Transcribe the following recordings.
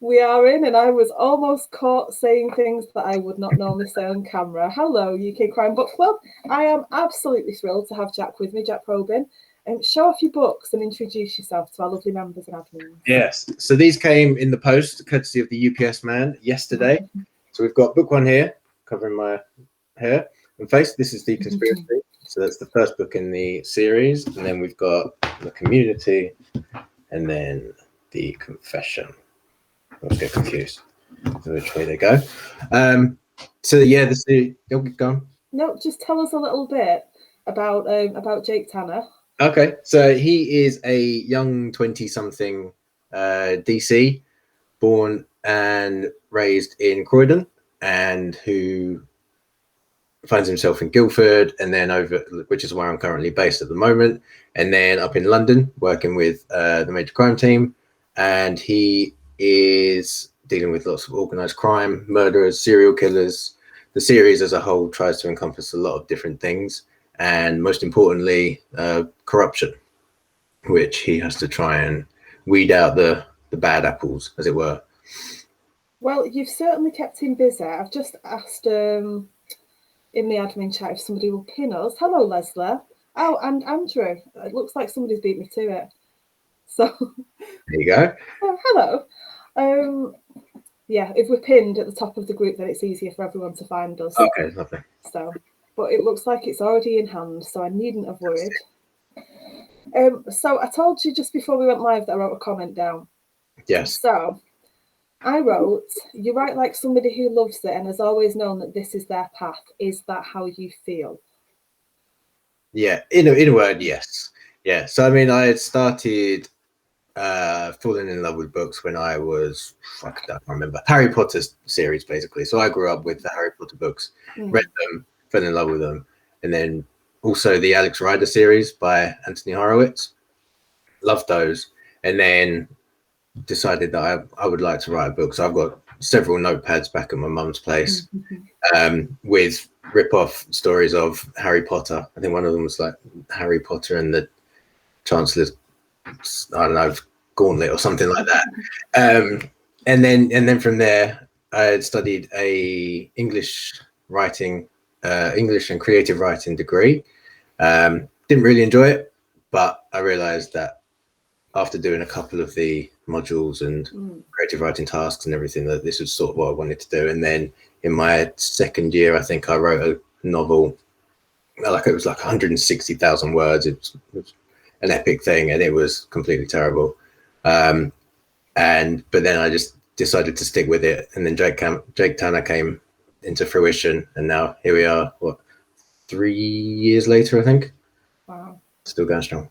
We are in, and I was almost caught saying things that I would not normally say on camera. Hello, UK Crime Book Club. I am absolutely thrilled to have Jack with me, Jack Probyn. Show off your books and introduce yourself to our lovely members and admins. Yes, so these came in the post, courtesy of the UPS man yesterday. So we've got book one here, covering my hair and face. This is The Conspiracy. So that's the first book in the series. And then we've got The Community and then The Confession. I always get confused which way they go. So yeah, this is go on. No, just tell us a little bit about Jake Tanner. Okay, so he is a young 20-something DC, born and raised in Croydon, and who finds himself in Guildford, and then which is where I'm currently based at the moment, and then up in London working with the Major Crime Team, and he is dealing with lots of organised crime, murderers, serial killers. The series as a whole tries to encompass a lot of different things, and most importantly, corruption, which he has to try and weed out the bad apples, as it were. Well, you've certainly kept him busy. I've just asked in the admin chat if somebody will pin us. Hello, Leslie. Oh, and Andrew. It looks like somebody's beat me to it. So there you go. Oh, hello. Yeah, if we're pinned at the top of the group, then it's easier for everyone to find us. Okay, lovely. So, but it looks like it's already in hand, so I needn't have worried. So I told you just before we went live that I wrote a comment down. Yes. So I wrote, you write like somebody who loves it and has always known that this is their path. Is that how you feel? Yeah, in a word, yes. Yeah. So I mean, I had started falling in love with books when I was, I can't remember, Harry Potter series, basically. So I grew up with the Harry Potter books, read them, fell in love with them. And then also the Alex Rider series by Anthony Horowitz. Loved those. And then decided that I would like to write a book. So I've got several notepads back at my mum's place with rip-off stories of Harry Potter. I think one of them was like Harry Potter and the Chancellor's, I don't know, gauntlet or something like that. And then from there, I had studied a English and creative writing degree. Didn't really enjoy it, but I realized that after doing a couple of the modules and creative writing tasks and everything, that this was sort of what I wanted to do. And then in my second year, I think I wrote a novel, like it was like 160,000 words. It was an epic thing, and it was completely terrible. But then I just decided to stick with it. And then Jake Tanner came into fruition, and now here we are, 3 years later, I think. Wow. Still going strong.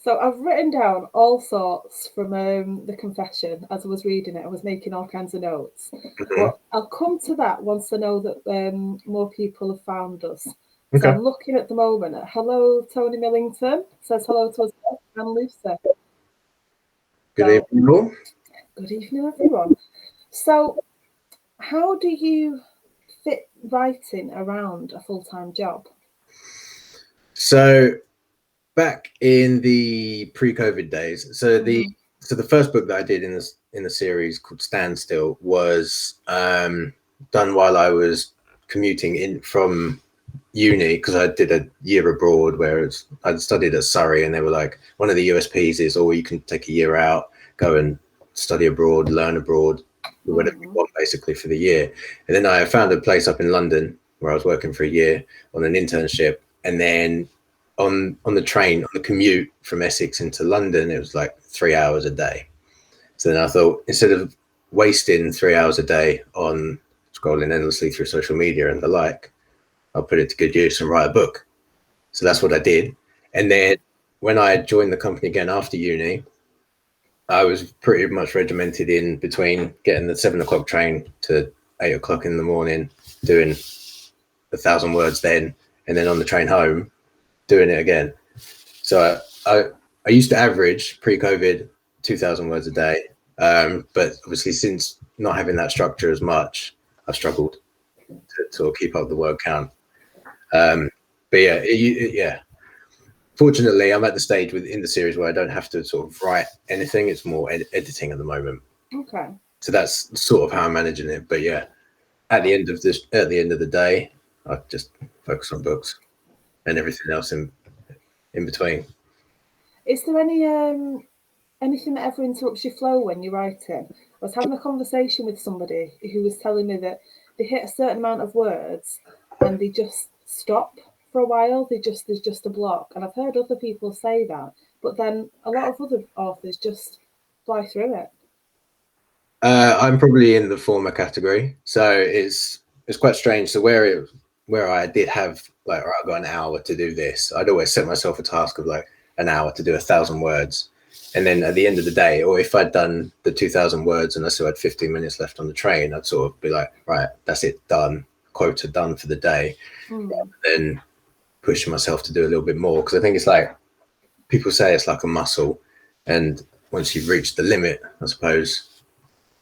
So I've written down all sorts from The Confession as I was reading it. I was making all kinds of notes. But I'll come to that once I know that more people have found us. Okay. So I'm looking at the moment at hello, Tony Millington. Says hello to us and Lucy. Good evening, all. Good evening, everyone. So how do you fit writing around a full-time job? So back in the pre-COVID days, so the first book that I did in the series called Standstill was done while I was commuting in from uni, because I did a year abroad where I'd studied at Surrey, and they were like, one of the USPs is, you can take a year out, go and study abroad, learn abroad, whatever you want, basically, for the year. And then I found a place up in London where I was working for a year on an internship, and then on the train, on the commute from Essex into London, it was like 3 hours a day. So then I thought, instead of wasting 3 hours a day on scrolling endlessly through social media and the like, I'll put it to good use and write a book. So that's what I did. And then when I joined the company again after uni, I was pretty much regimented in between getting the 7 o'clock train to 8 o'clock in the morning, doing 1,000 words then, and then on the train home, doing it again. So I used to average pre-COVID 2,000 words a day. But obviously since not having that structure as much, I've struggled to sort of keep up the word count. But yeah. Fortunately, I'm at the stage within the series where I don't have to sort of write anything. It's more editing at the moment. Okay. So that's sort of how I'm managing it. But yeah, at the end of the day, I just focus on books and everything else in between. Is there anything that ever interrupts your flow when you're writing? I was having a conversation with somebody who was telling me that they hit a certain amount of words and they just stop for a while. There's just a block. And I've heard other people say that, but then a lot of other authors just fly through it. I'm probably in the former category, so it's quite strange. So where I did have like, I got an hour to do this, I'd always set myself a task of like an hour to do 1,000 words, and then at the end of the day, or if I'd done the 2,000 words and I still had 15 minutes left on the train, I'd sort of be like, right, that's it, done, quota done for the day. Then push myself to do a little bit more, because I think it's like people say it's like a muscle, and once you've reached the limit, I suppose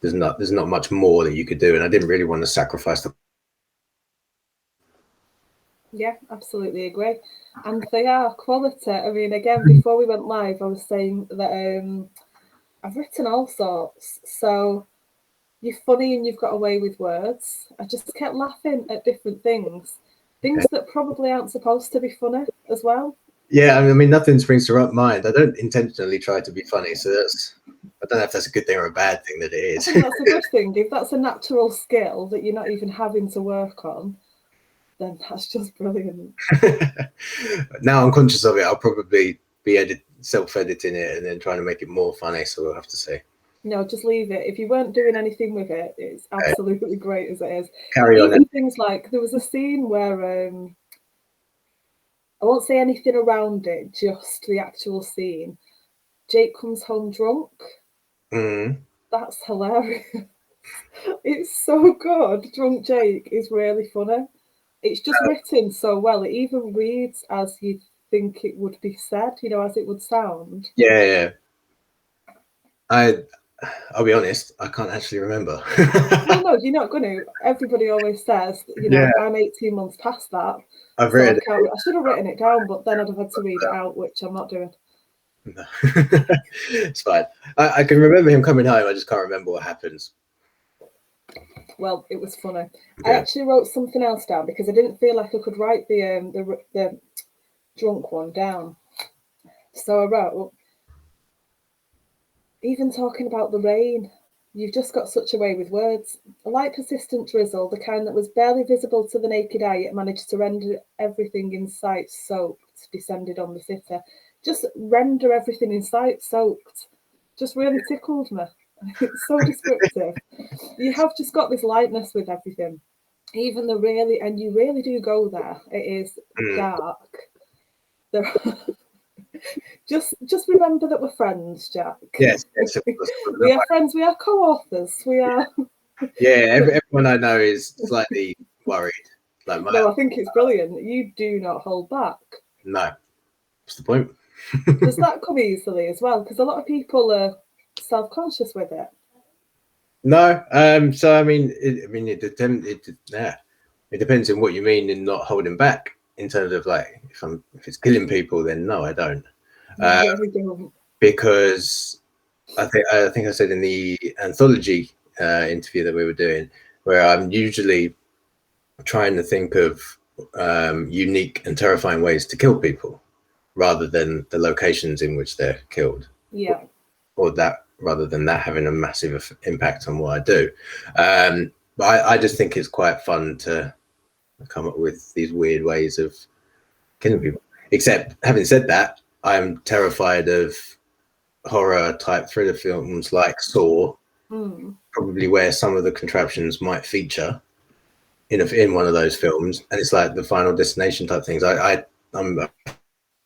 there's not much more that you could do, and I didn't really want to sacrifice the. Yeah, absolutely agree. And they are quality. I mean, again, before we went live, I was saying that I've written all sorts. So you're funny and you've got away with words. I just kept laughing at different things that probably aren't supposed to be funny as well. Yeah, I mean, nothing springs to mind. I don't intentionally try to be funny, so I don't know if that's a good thing or a bad thing that it is. I think that's a good thing. If that's a natural skill that you're not even having to work on, then that's just brilliant. Now I'm conscious of it, I'll probably be self-editing it and then trying to make it more funny, so we'll have to see. No, just leave it. If you weren't doing anything with it, it's absolutely great as it is. Carry on. Even things like, there was a scene where I won't say anything around it, just the actual scene. Jake comes home drunk. That's hilarious. It's so good. Drunk Jake is really funny. It's just written so well. It even reads as you think it would be said, as it would sound. Yeah. I'll be honest, I can't actually remember. No, you're not going to. Everybody always says, I'm 18 months past that. I've read it. I should have written it down, but then I'd have had to read it out, which I'm not doing. No. It's fine. I can remember him coming home. I just can't remember what happens. Well, it was funny. Yeah. I actually wrote something else down because I didn't feel like I could write the drunk one down. So I wrote, even talking about the rain, you've just got such a way with words. A light persistent drizzle, the kind that was barely visible to the naked eye, yet managed to render everything in sight soaked, descended on the city. Just render everything in sight soaked. Just really tickled me. It's so descriptive. You have just got this lightness with everything. Even the really, and you really do go there. It is dark. Just remember that we're friends, Jack. Yes. We are friends. We are co-authors. We are. Yeah, everyone I know is slightly worried. No, I think it's brilliant. You do not hold back. No. What's the point? Does that come easily as well? Because a lot of people are self-conscious with it. No. So I mean, it depends on what you mean in not holding back. In terms of like, if it's killing people, then no, I don't. Because I think I said in the anthology interview that we were doing, where I'm usually trying to think of unique and terrifying ways to kill people, rather than the locations in which they're killed. Yeah. Or that, rather than that having a massive impact on what I do. But I just think it's quite fun to come up with these weird ways of killing people. Except, having said that, I'm terrified of horror type thriller films like Saw, probably where some of the contraptions might feature in one of those films, and it's like the Final Destination type things. I'm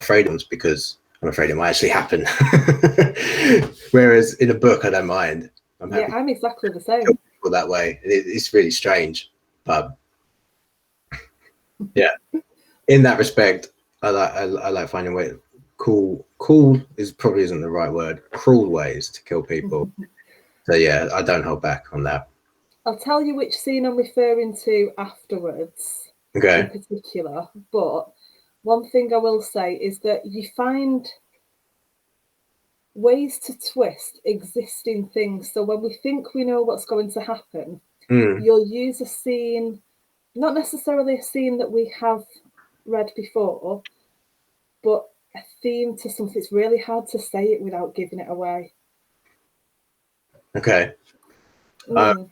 afraid of them because I'm afraid it might actually happen. Whereas in a book, I don't mind. I'm exactly the same. That way, it's really strange, but yeah, in that respect, I like finding ways. Cool is probably isn't the right word. Cruel ways to kill people. So yeah, I don't hold back on that. I'll tell you which scene I'm referring to afterwards. Okay. In particular, but one thing I will say is that you find ways to twist existing things. So when we think we know what's going to happen, you'll use a scene, not necessarily a scene that we have read before, but a theme to something. It's really hard to say it without giving it away. Okay. I'll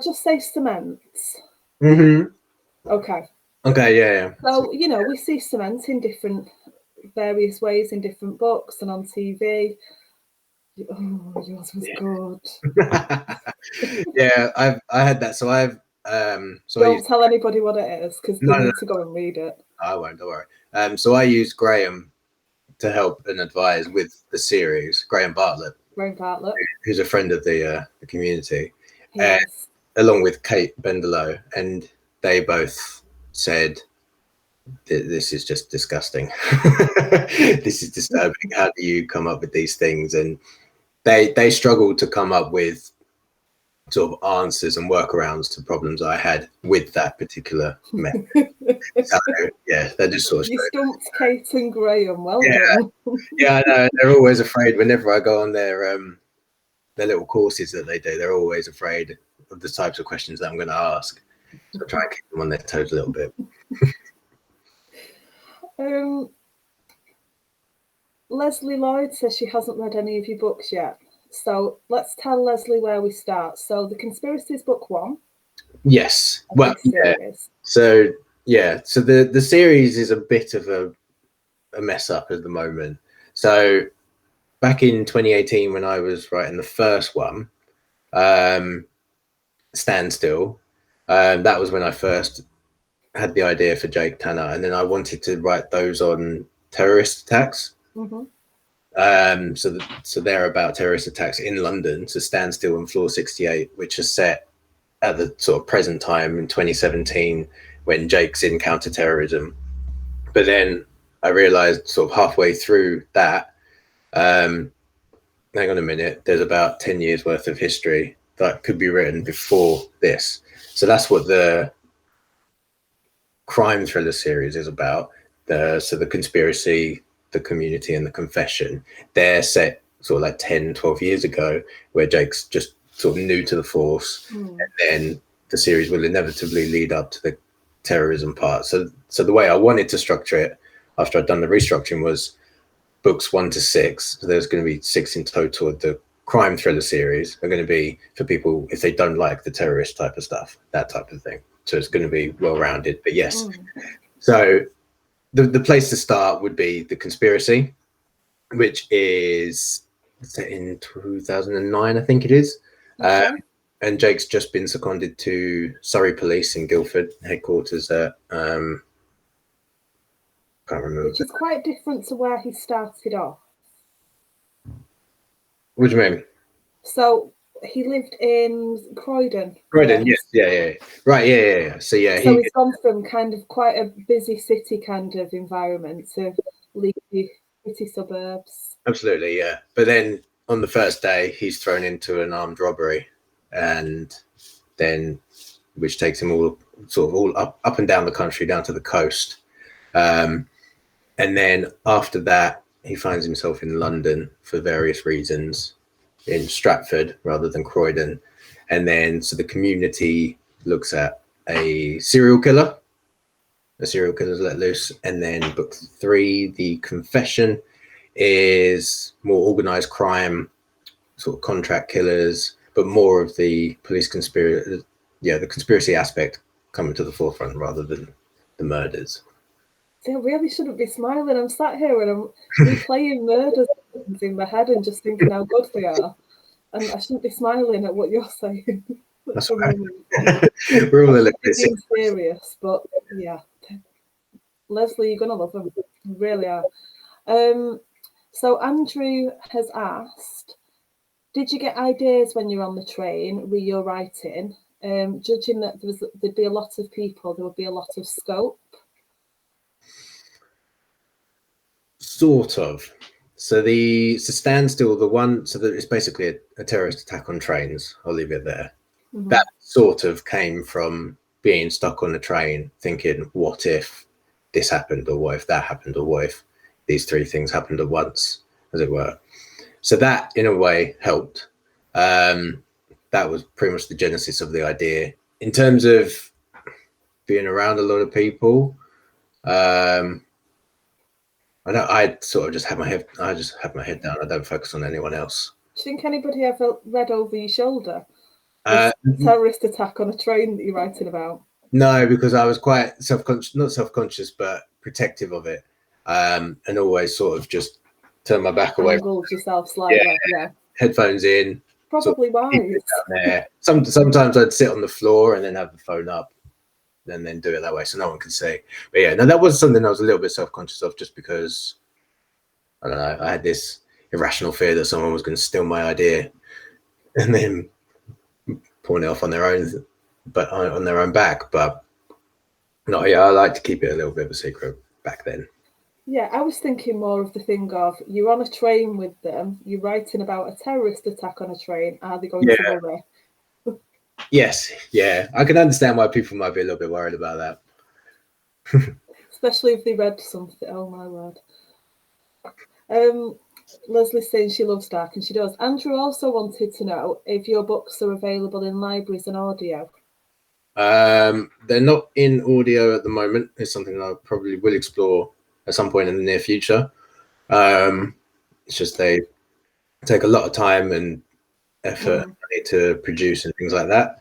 just say cement. Okay. Okay, yeah. So, we see cement in different various ways in different books and on TV. Oh, yours was good. Yeah, I had that. So I've don't tell anybody what it is, because they need to go and read it. I won't, don't worry. So I use Graham to help and advise with the series. Graham Bartlett, who's a friend of the community, along with Kate Bendelow, and they both said, this is just disgusting. This is disturbing. How do you come up with these things? And they struggled to come up with sort of answers and workarounds to problems I had with that particular method. So, yeah, they're just sort of. You stumped Kate and Graham. Well done. Yeah, I know. They're always afraid whenever I go on their little courses that they do. They're always afraid of the types of questions that I'm going to ask. So I try and keep them on their toes a little bit. Leslie Lloyd says she hasn't read any of your books yet. So let's tell Leslie where we start. So The Conspiracy is book 1. Yes. Well, yeah. So the series is a bit of a mess up at the moment. So back in 2018, when I was writing the first one, Stand Still, that was when I first had the idea for Jake Tanner, and then I wanted to write those on terrorist attacks. So they're about terrorist attacks in London. So Stand Still and Floor 68, which is set at the sort of present time in 2017 when Jake's in counterterrorism. But then I realized sort of halfway through that, hang on a minute, there's about 10 years worth of history that could be written before this. So that's what the crime thriller series is about. So the Conspiracy, the Community, and the Confession, they're set sort of like 10, 12 years ago, where Jake's just sort of new to the force. And then the series will inevitably lead up to the terrorism part. So the way I wanted to structure it after I'd done the restructuring was books 1 to 6. So there's going to be 6 in total. The crime thriller series are going to be for people if they don't like the terrorist type of stuff, that type of thing. So it's going to be well-rounded. But yes, so the place to start would be The Conspiracy, which is set in 2009, I think it is. And Jake's just been seconded to Surrey Police in Guildford, headquarters at can't remember. Which is quite different to where he started off. What do you mean? So he lived in Croydon. Croydon, yes, yeah. Right, yeah. So he's gone from kind of quite a busy city kind of environment to leafy city suburbs. Absolutely, yeah. But then on the first day, he's thrown into an armed robbery, and then which takes him all up and down the country, down to the coast. And then after that, he finds himself in London for various reasons, in Stratford rather than Croydon. And then so the Community looks at a serial killer. The serial killer's let loose. And then book 3, The Confession, is more organized crime, sort of contract killers, but more of the police conspiracy, the conspiracy aspect coming to the forefront rather than the murders. See, I really shouldn't be smiling. I'm sat here and I'm replaying murders in my head and just thinking how good they are. And I shouldn't be smiling at what you're saying. That's right. We're all a little bit serious, but yeah. Leslie, you're gonna love them. You really are. So Andrew has asked, did you get ideas when you're on the train with your writing? Judging that there'd be a lot of people, there would be a lot of scope. Sort of. So Stand Still, the one, so that it's basically a terrorist attack on trains. I'll leave it there. That sort of came from being stuck on a train, thinking, what if this happened, or what if that happened, or what if these 3 things happened at once, as it were. So that, in a way, helped. That was pretty much the genesis of the idea. In terms of being around a lot of people, I sort of just have my head. I just have my head down. I don't focus on anyone else. Do you think anybody ever read over your shoulder Uh, this terrorist attack on a train that you're writing about? No, because I was quite self-conscious, not self-conscious, but protective of it, and always sort of just turn my back away. Angled yourself slightly, yeah. Headphones in. Probably wise. Down there. Sometimes I'd sit on the floor and then have the phone up, and then do it that way so no one could see. But yeah, no, that was something I was a little bit self-conscious of, just because I don't know. I had this irrational fear that someone was going to steal my idea and then pawn it off on their own, but on their own back. But no, yeah, I like to keep it a little bit of a secret back then. Yeah, I was thinking more of the thing of you're on a train with them, you're writing about a terrorist attack on a train. Are they going to worry? Yes, yeah, I can understand why people might be a little bit worried about that. Especially if they read something. Oh my word. Leslie's saying she loves dark, and she does. Andrew also wanted to know if your books are available in libraries and audio. They're not in audio at the moment. It's something I probably will explore at some point in the near future. It's just they take a lot of time and effort to produce and things like that.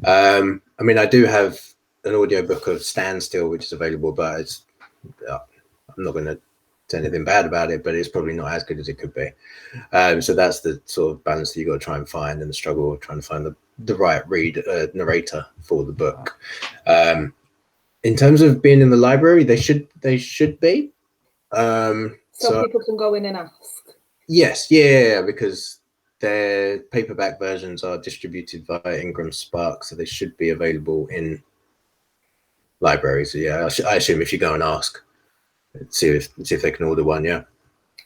I mean, I do have an audiobook of Standstill, which is available, but it's I'm not going to say anything bad about it, but it's probably not as good as it could be. So that's the sort of balance that you got to try and find, and the struggle of trying to find the right narrator for the book. In terms of being in the library, they should be. So people can go in and ask. Yes, yeah, because their paperback versions are distributed via Ingram Spark, so they should be available in libraries. So yeah, I assume if you go and ask, see if they can order one. Yeah.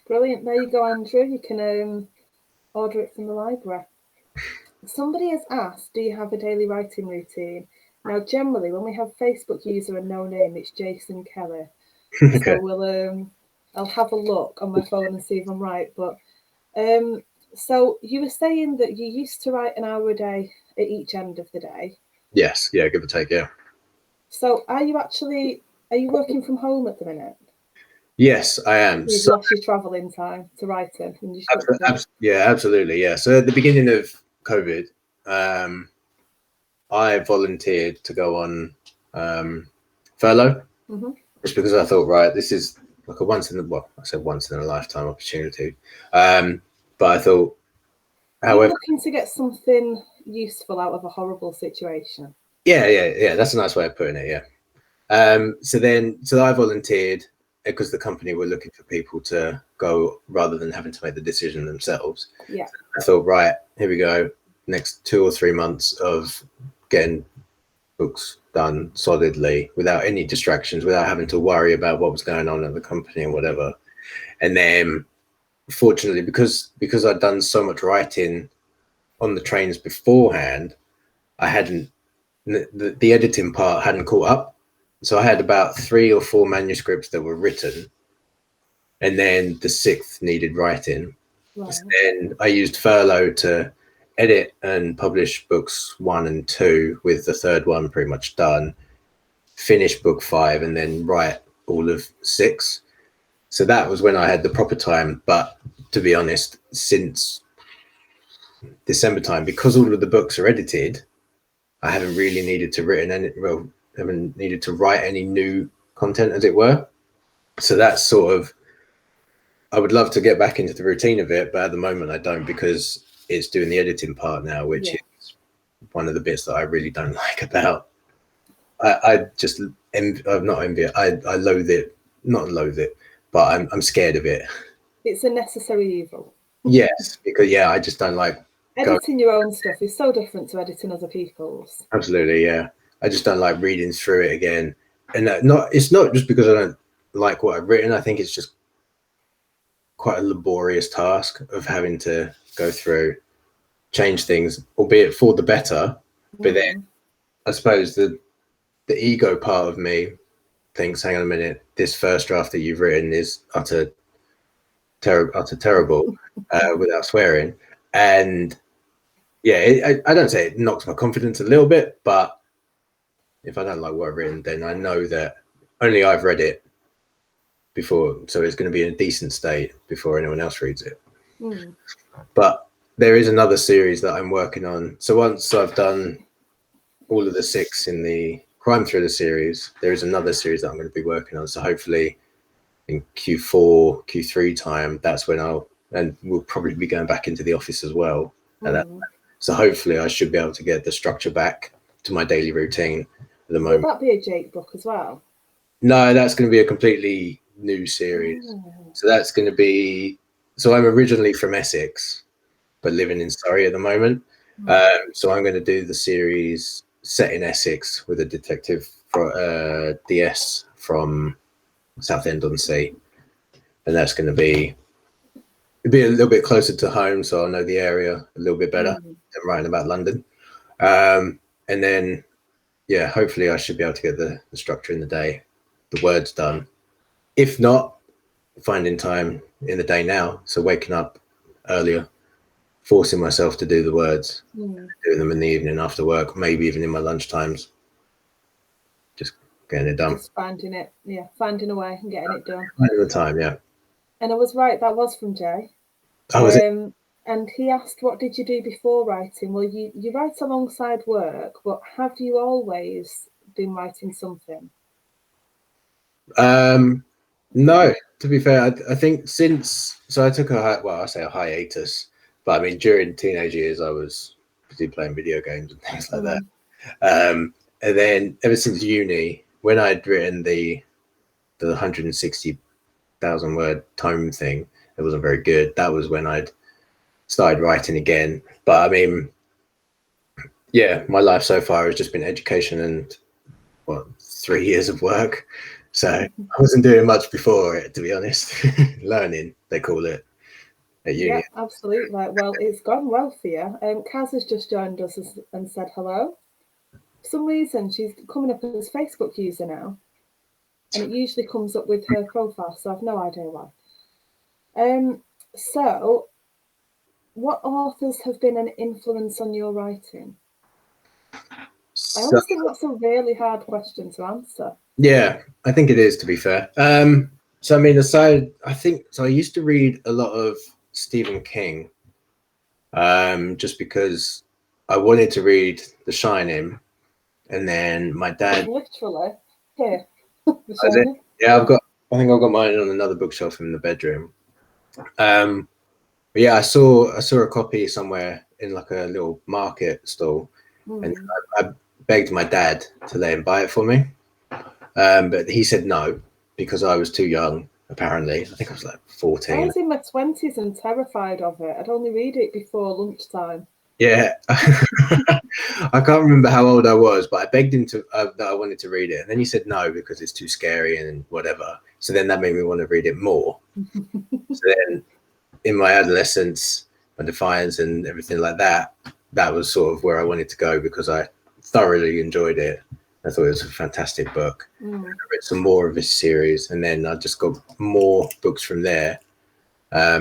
Brilliant. There you go, Andrew. You can order it from the library. Somebody has asked, do you have a daily writing routine? Now, generally, when we have Facebook user and no name, it's Jason Kelly. Okay. So we'll I'll have a look on my phone and see if I'm right. But so you were saying that you used to write an hour a day at each end of the day. Yes, yeah, give or take, yeah. So are you working from home at the minute? Yes, I am. You've lost your traveling time to writing. Yeah, absolutely, yeah. So at the beginning of COVID, I volunteered to go on furlough, just because I thought, right, this is like a once in a lifetime opportunity. But I thought, however, you're looking to get something useful out of a horrible situation. Yeah. That's a nice way of putting it. Yeah. So I volunteered because the company were looking for people to go rather than having to make the decision themselves. Yeah. I thought, right, here we go. Next 2 or 3 months of getting books done solidly without any distractions, without having to worry about what was going on at the company and whatever. And then fortunately, because I'd done so much writing on the trains beforehand, I hadn't, the editing part hadn't caught up. So I had about 3 or 4 manuscripts that were written, and then the 6th needed writing. Wow. So then I used furlough to edit and publish books 1 and 2, with the 3rd one pretty much done, finish book 5, and then write all of 6. So that was when I had the proper time. But to be honest, since December time, because all of the books are edited, I haven't really needed to haven't needed to write any new content, as it were. So that's sort of, I would love to get back into the routine of it, but at the moment I don't, because it's doing the editing part now, which is one of the bits that I really don't like about. I just not envy it. I loathe it, not loathe it, but I'm scared of it. It's a necessary evil. Yes, because I just don't like editing your own stuff is so different to editing other people's. Absolutely, yeah. I just don't like reading through it again, and it's not just because I don't like what I've written. I think it's just quite a laborious task of having to go through, change things, albeit for the better. But then I suppose the ego part of me thinks, hang on a minute, this first draft that you've written is utter terrible, without swearing. And yeah, I don't say it knocks my confidence a little bit, but if I don't like what I've written, then I know that only I've read it before, so it's going to be in a decent state before anyone else reads it. But there is another series that I'm working on. So once I've done all of the 6 in the crime thriller series, there is another series that I'm going to be working on. So hopefully in Q4, Q3 time, that's when we'll probably be going back into the office as well. So hopefully I should be able to get the structure back to my daily routine at the moment. Will that be a Jake book as well? No, that's going to be a completely new series. So that's going to be, so I'm originally from Essex, but living in Surrey at the moment. So I'm going to do the series set in Essex with a detective for DS from Southend-on-Sea, and that's going to be a little bit closer to home, so I'll know the area a little bit better than writing about London. And then, yeah, hopefully I should be able to get the structure in the day, the words done. If not, finding time in the day now, so waking up earlier, forcing myself to do the words, doing them in the evening after work, maybe even in my lunch times, just getting it done. Just finding a way and getting it done. Finding the time, yeah. And I was right, that was from Jay. Oh, was it? And he asked, what did you do before writing? Well, you write alongside work, but have you always been writing something? No, to be fair, I think so I took I say a hiatus, but I mean, during teenage years, I was busy playing video games and things like that. And then ever since uni, when I'd written the 160,000 word tome thing, it wasn't very good. That was when I'd started writing again. But I mean, yeah, my life so far has just been education and 3 years of work. So I wasn't doing much before it, to be honest. Learning, they call it at uni. Yeah, absolutely. Well, it's gone well for you. Kaz has just joined us and said hello. For some reason, she's coming up as Facebook user now, and it usually comes up with her profile, so I've no idea why. So, what authors have been an influence on your writing? I always think that's a really hard question to answer. Yeah, I think it is, to be fair. So I mean, I used to read a lot of Stephen King, just because I wanted to read The Shining, and then my dad literally here. Yeah, I think I've got mine on another bookshelf in the bedroom. But yeah, I saw a copy somewhere in like a little market stall, and I begged my dad to let him buy it for me. But he said no because I was too young. Apparently, I think I was like 14. I was in my 20s and terrified of it. I'd only read it before lunchtime. Yeah, I can't remember how old I was, but I begged him that I wanted to read it, and then he said no because it's too scary and whatever. So then that made me want to read it more. So then, in my adolescence, my defiance and everything like that, that was sort of where I wanted to go because I thoroughly enjoyed it. I thought it was a fantastic book. I read some more of his series, and then I just got more books from there. I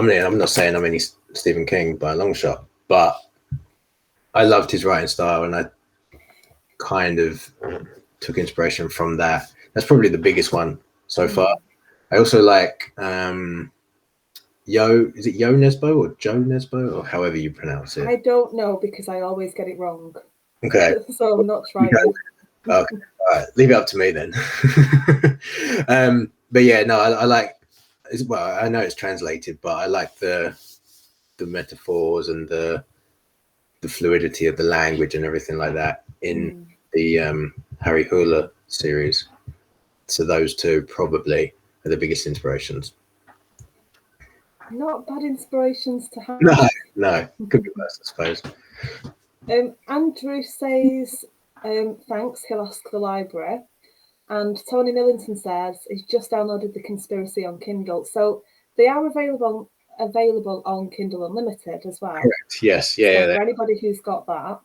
mean, I'm not saying I'm any Stephen King by a long shot, but I loved his writing style, and I kind of took inspiration from that. That's probably the biggest one so far. I also like is it Yo Nesbo or Joe Nesbo or however you pronounce it? I don't know because I always get it wrong. Okay. So I'm not trying. Okay. All right. Leave it up to me then. But yeah, no, I like. Well, I know it's translated, but I like the metaphors and the fluidity of the language and everything like that in the Harry Hula series. So those two probably are the biggest inspirations. Not bad inspirations to have. No, could be worse, I suppose. Andrew says, thanks, he'll ask the library. And Tony Millington says he's just downloaded The Conspiracy on Kindle. So they are available on Kindle Unlimited as well. Correct. Yes. Yeah. So for anybody who's got that.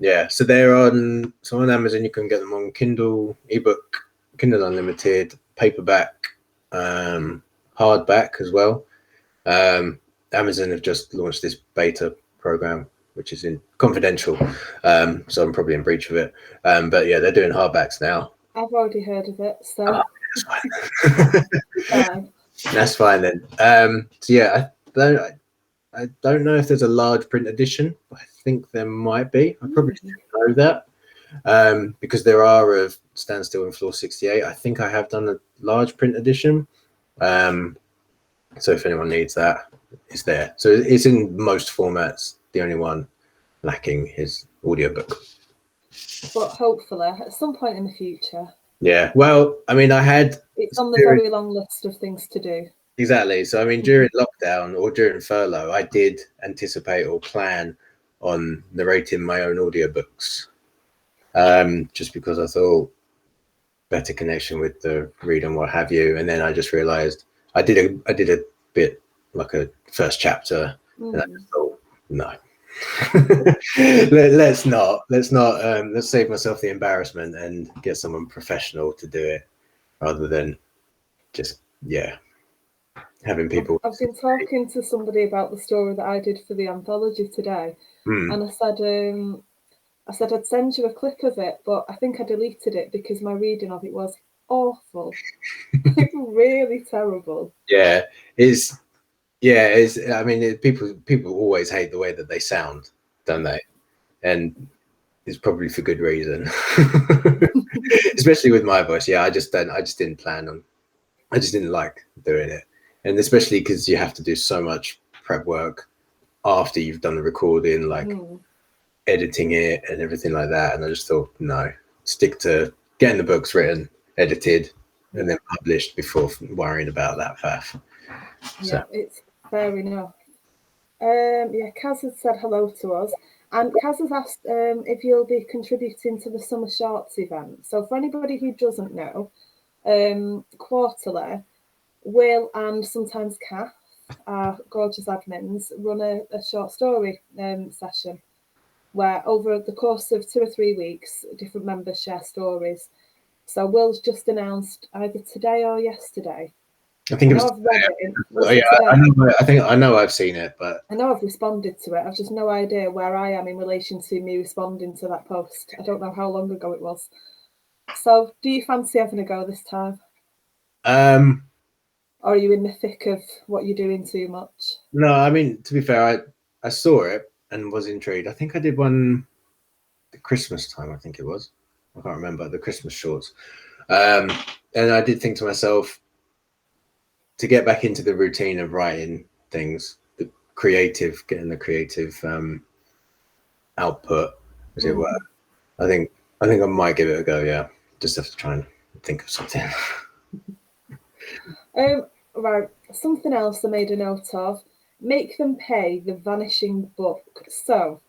Yeah. So they're on Amazon. You can get them on Kindle, ebook, Kindle Unlimited, paperback. I hardback as well. Amazon have just launched this beta program, which is in confidential, so I'm probably in breach of it. But yeah, they're doing hardbacks now. I've already heard of it, so That's fine. That's fine then. So yeah, I don't know if there's a large print edition. I think there might be. I probably should know that, because there are of Standstill and Floor 68. I think I have done a large print edition. So if anyone needs that, it's there. So it's in most formats. The only one lacking is audiobook. But hopefully, at some point in the future. Yeah. Well, I mean, it's on the very long list of things to do. Exactly. So I mean, during lockdown or during furlough, I did anticipate or plan on narrating my own audiobooks, just because I thought better connection with the reader and what have you. And then I just realized I did a bit like a first chapter, and I just thought, no. let's not let's save myself the embarrassment and get someone professional to do it rather than just having people. I've been talking to somebody about the story that I did for the anthology today, and I said I'd send you a clip of it, but I think I deleted it because my reading of it was awful. Really terrible. I mean, people always hate the way that they sound, don't they? And it's probably for good reason. Especially with my voice. I just didn't plan on. I just didn't like doing it, and especially because you have to do so much prep work after you've done the recording, like editing it and everything like that. And I just thought, no, stick to getting the books written, edited, and then published before worrying about that faff. Yeah, it's fair enough. Kaz has said hello to us, and Kaz has asked if you'll be contributing to the Summer Shorts event. So for anybody who doesn't know, quarterly, Will and sometimes Kath, our gorgeous admins, run a short story session where over the course of 2 or 3 weeks, different members share stories. So Will's just announced either today or yesterday. I think I've read it. I know I've seen it, but I know I've responded to it. I've just no idea where I am in relation to me responding to that post. I don't know how long ago it was. So, do you fancy having a go this time? Or are you in the thick of what you're doing too much? No, I mean, to be fair, I saw it and was intrigued. I think I did one at Christmas time. I think it was. I can't remember the Christmas shorts. And I did think to myself, to get back into the routine of writing things, getting the creative output, as it were. I think I might give it a go. Yeah, just have to try and think of something. Right, something else I made a note of. Make them pay the vanishing book. So,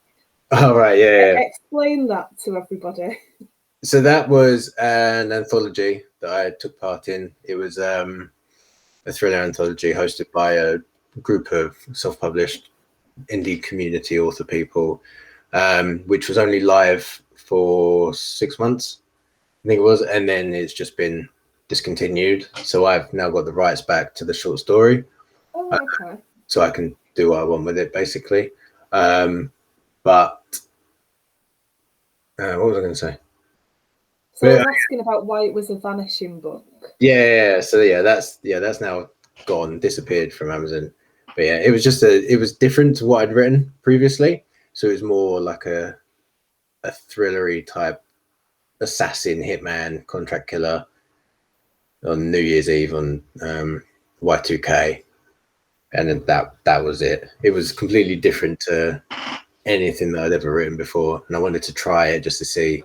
right, yeah. Explain that to everybody. So that was an anthology that I took part in. It was a thriller anthology hosted by a group of self-published indie community author people, which was only live for 6 months, I think it was, and then it's just been discontinued. So I've now got the rights back to the short story. Oh, okay. So I can do what I want with it, basically. But what was I going to say? So I was asking about why it was a vanishing book. Yeah. So that's now gone, disappeared from Amazon. But yeah, it was different to what I'd written previously. So it was more like a thrillery type assassin, hitman, contract killer on New Year's Eve on Y2K, and then that was it. It was completely different to anything that I'd ever written before, and I wanted to try it just to see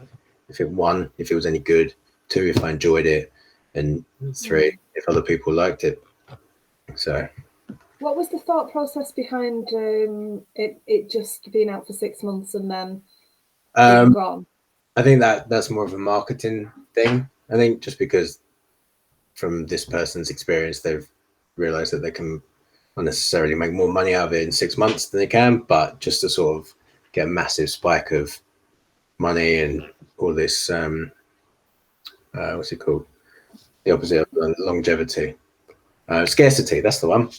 if it was any good, 2, if I enjoyed it, and 3, if other people liked it. So what was the thought process behind it just being out for 6 months and then being gone? I think that's more of a marketing thing. I think just because from this person's experience, they've realized that they can not necessarily make more money out of it in 6 months than they can, but just to sort of get a massive spike of money and all this, what's it called? The opposite of longevity. Scarcity, that's the one.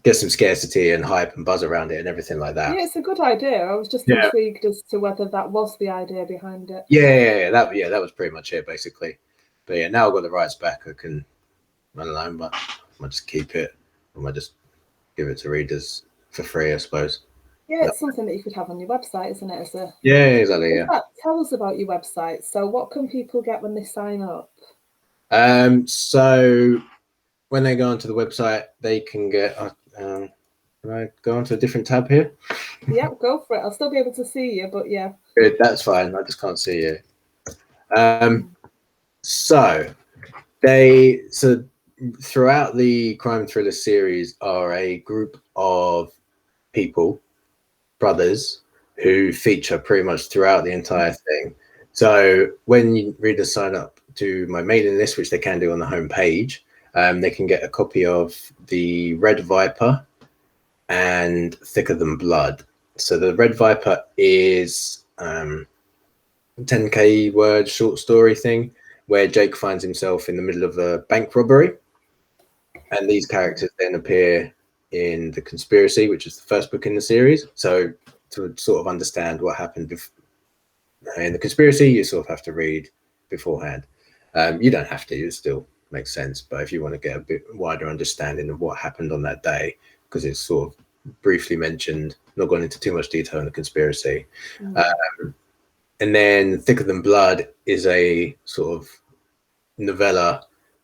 Get some scarcity and hype and buzz around it and everything like that. Yeah, it's a good idea. I was just intrigued as to whether that was the idea behind it. That was pretty much it, basically. But yeah, now I've got the rights back. I don't know, but I might just keep it. I might just give it to readers for free, I suppose. Yeah, it's something that you could have on your website, isn't it? Yeah, exactly. Yeah. Tell us about your website. So, what can people get when they sign up? So when they go onto the website, they can get. Can I go onto a different tab here? Yeah, go for it. I'll still be able to see you, but yeah. Good, that's fine. I just can't see you. So throughout the crime thriller series are a group of people, brothers, who feature pretty much throughout the entire thing. So when readers sign up to my mailing list, which they can do on the home page, they can get a copy of the Red Viper and Thicker Than Blood. So the Red Viper is 10k word short story thing where Jake finds himself in the middle of a bank robbery, and these characters then appear in The Conspiracy, which is the first book in the series. So to sort of understand what happened in The Conspiracy, you sort of have to read beforehand. You don't have to, it still makes sense, but if you want to get a bit wider understanding of what happened on that day, because it's sort of briefly mentioned, not going into too much detail in The Conspiracy. And then Thicker Than Blood is a sort of novella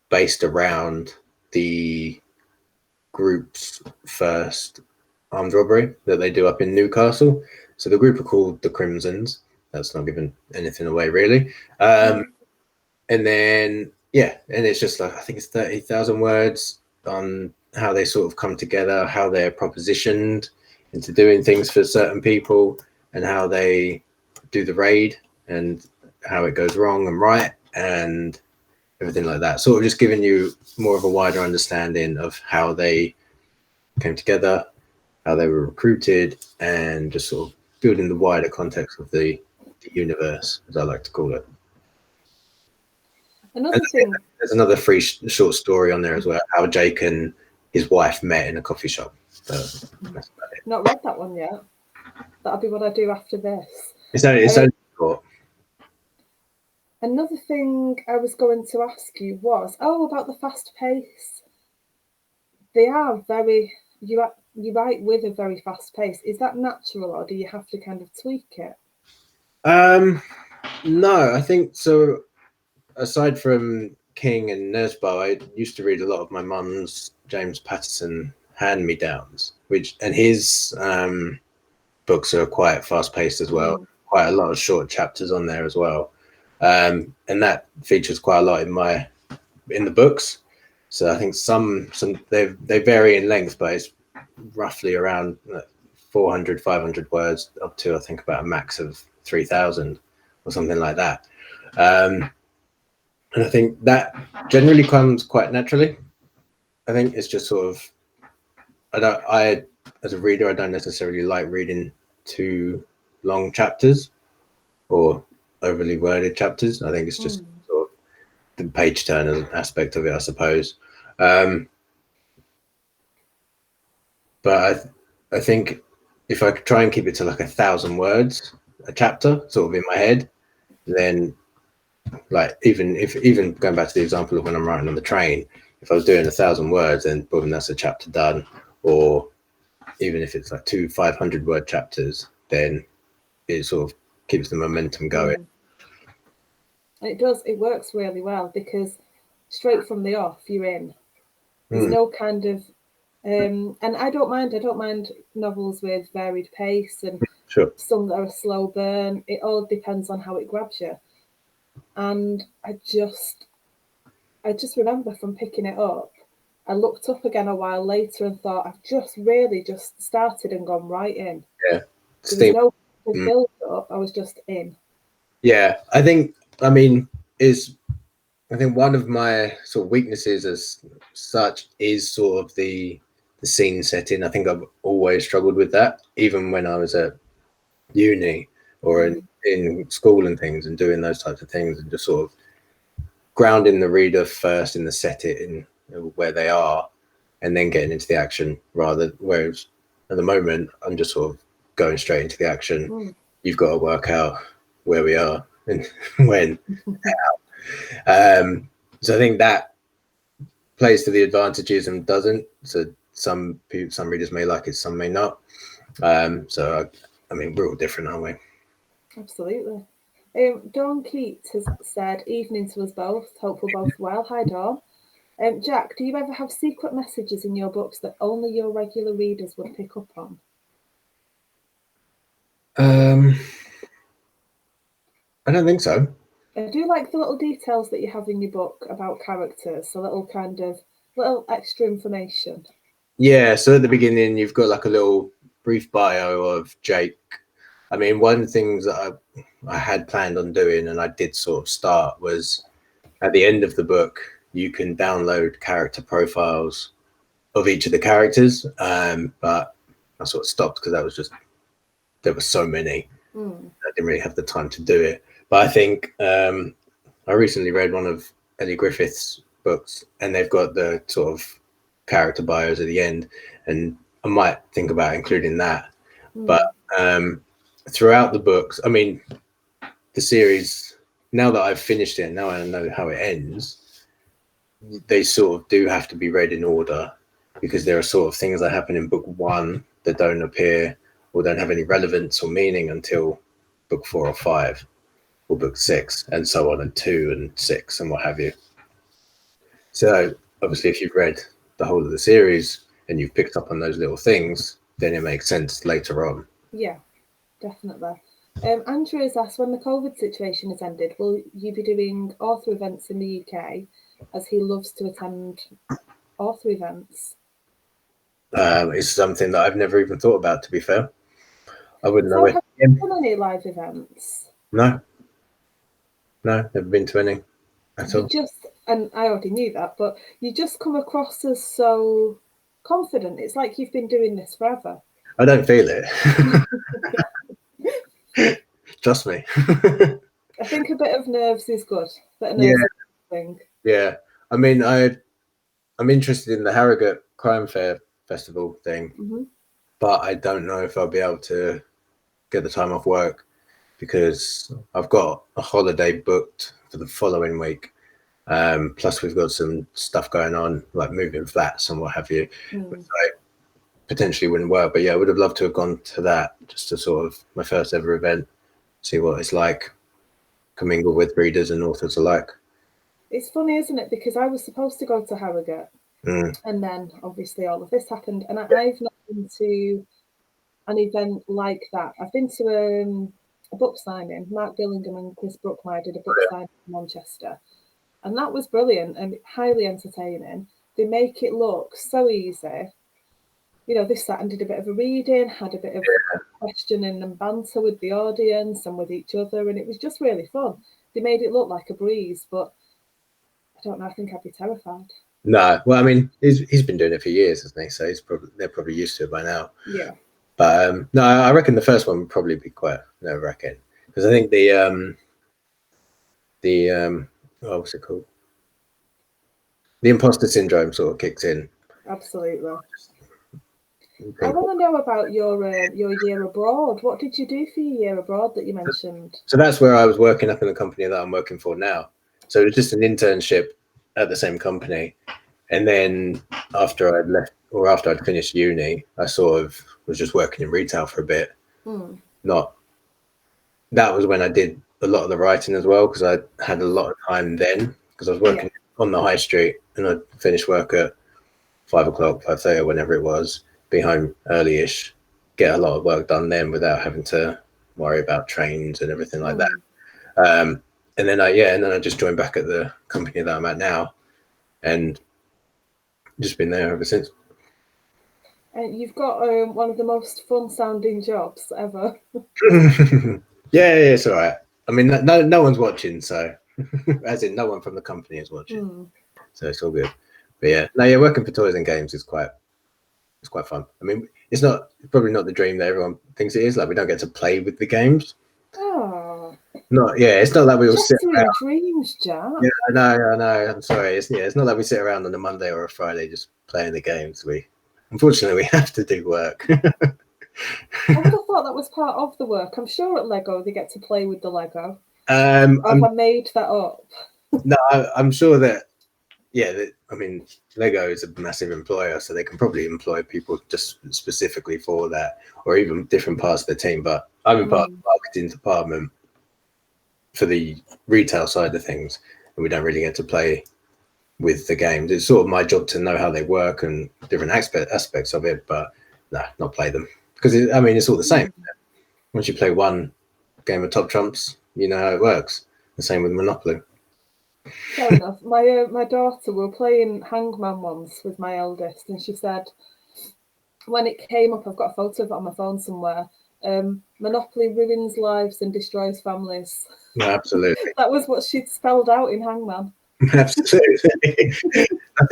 based around the group's first armed robbery that they do up in Newcastle. So the group are called the Crimsons. That's not giving anything away, really. And then, yeah, and it's just like, I think it's 30,000 words on how they sort of come together, how they're propositioned into doing things for certain people, and how they do the raid and how it goes wrong and right and everything like that. Sort of just giving you more of a wider understanding of how they came together, how they were recruited, and just sort of building the wider context of the universe, as I like to call it. There's another free short story on there as well, how Jake and his wife met in a coffee shop. So that's about it. Not read that one yet. That'll be what I do after this. It's only short. Another thing I was going to ask you was, about the fast pace. They are very, you write with a very fast pace. Is that natural, or do you have to kind of tweak it? No, I think so. Aside from King and Nursebow, I used to read a lot of my mum's James Patterson hand-me-downs, and his books are quite fast-paced as well. Quite a lot of short chapters on there as well, and that features quite a lot in the books. So I think some they vary in length, but it's roughly around 400, 500 words up to, I think, about a max of 3,000 or something like that. And I think that generally comes quite naturally. I think it's just sort of, as a reader, I don't necessarily like reading too long chapters or overly worded chapters. I think it's just sort of the page turner aspect of it, I suppose. But I think if I could try and keep it to like 1,000 words a chapter, sort of in my head, then like even going back to the example of when I'm writing on the train, if I was doing 1,000 words, then boom, that's a chapter done. Or even if it's like 500 word chapters, then it sort of keeps the momentum going. It does. It works really well because straight from the off, you're in. There's no kind of, and I don't mind novels with varied pace and some that are a slow burn. It all depends on how it grabs you. And I just remember from picking it up, I looked up again a while later and thought, I've just really just started and gone right in. Yeah. There was no build up. I was just in. Yeah. I think one of my sort of weaknesses as such is sort of the scene setting. I think I've always struggled with that, even when I was at uni or in school and things, and doing those types of things, and just sort of grounding the reader first in the setting where they are, and then getting into the action, whereas at the moment I'm just sort of going straight into the action. You've got to work out where we are and when. So I think that plays to the advantages and doesn't. So some readers may like it, some may not. So I mean, we're all different, aren't we? Absolutely. Dawn Keats has said, "Evening to us both. Hope we're both well." Hi, Dawn. Jack, do you ever have secret messages in your books that only your regular readers would pick up on? I don't think so. I do like the little details that you have in your book about characters, so little extra information. Yeah, so at the beginning, you've got like a little brief bio of Jake. I mean, one of the things that I had planned on doing, and I did sort of start, was at the end of the book, you can download character profiles of each of the characters. But I sort of stopped because there were so many. I didn't really have the time to do it. But I think I recently read one of Ellie Griffith's books, and they've got the sort of character bios at the end, and I might think about including that. But throughout the books, I mean, the series, now that I've finished it, now I know how it ends, they sort of do have to be read in order, because there are sort of things that happen in book 1 that don't appear or don't have any relevance or meaning until book 4 or 5 or book 6, and so on, and 2 and 6 and what have you. So obviously, if you've read the whole of the series and you've picked up on those little things, then it makes sense later on. Yeah, definitely. Andrew has asked, when the COVID situation has ended, will you be doing author events in the UK, as he loves to attend author events? It's something that I've never even thought about, to be fair. I wouldn't know So it. have you done any live events? No, never been to any at all. And I already knew that, but you just come across as so confident. It's like you've been doing this forever. I don't feel it. Trust me. I think a bit of nerves is good. Yeah. I mean, I'm interested in the Harrogate Crime Fair Festival thing, but I don't know if I'll be able to get the time off work, because I've got a holiday booked for the following week. Plus, we've got some stuff going on, like moving flats and what have you, which potentially wouldn't work. But yeah, I would have loved to have gone to that, just to sort of my first ever event, see what it's like, commingle with readers and authors alike. It's funny, isn't it? Because I was supposed to go to Harrogate, and then obviously all of this happened, and I've not been to an event like that. I've been to a book signing. Mark Billingham and Chris Brookmeyer did a book signing in Manchester, and that was brilliant and highly entertaining. They make it look so easy. You know, they sat and did a bit of a reading, had a bit of questioning and banter with the audience and with each other, and it was just really fun. They made it look like a breeze, but I don't know, I think I'd be terrified. No, well, I mean, he's been doing it for years, hasn't he? So they're probably used to it by now. Yeah. But no, I reckon the first one would probably be quite nerve-wracking, because I think the what's it called? The imposter syndrome sort of kicks in. Absolutely. I want to know about your year abroad. What did you do for your year abroad that you mentioned? So that's where I was working up in the company that I'm working for now. So it was just an internship at the same company. And then after I'd left, or after I'd finished uni, I sort of was just working in retail for a bit. That was when I did a lot of the writing as well, because I had a lot of time then, because I was working on the high street, and I'd finish work at 5 o'clock, 5:30, whenever it was, be home early-ish, get a lot of work done then without having to worry about trains and everything like that. And then I just joined back at the company that I'm at now, and just been there ever since. And you've got one of the most fun-sounding jobs ever. Yeah, it's all right. I mean, no one's watching, so as in no one from the company is watching, so it's all good. But yeah, working for toys and games is quite fun. I mean, it's probably not the dream that everyone thinks it is. Like, we don't get to play with the games. Oh. It's not like we all Just sit doing dreams, Jack. Yeah, I know. I'm sorry. It's not like we sit around on a Monday or a Friday just playing the games. Unfortunately, we have to do work. I would have thought that was part of the work. I'm sure at Lego they get to play with the Lego. Have I made that up? No, I'm sure that. Yeah, I mean, Lego is a massive employer, so they can probably employ people just specifically for that, or even different parts of the team. But I'm in part of the marketing department for the retail side of things, and we don't really get to play with the games. It's sort of my job to know how they work and different aspects of it, but no, not play them because it's all the same. Once you play one game of Top Trumps, you know how it works. The same with Monopoly. Fair enough. My daughter, we were playing Hangman once with my eldest, and she said when it came up, I've got a photo of it on my phone somewhere. Monopoly ruins lives and destroys families. No, absolutely. That was what she'd spelled out in Hangman. Absolutely.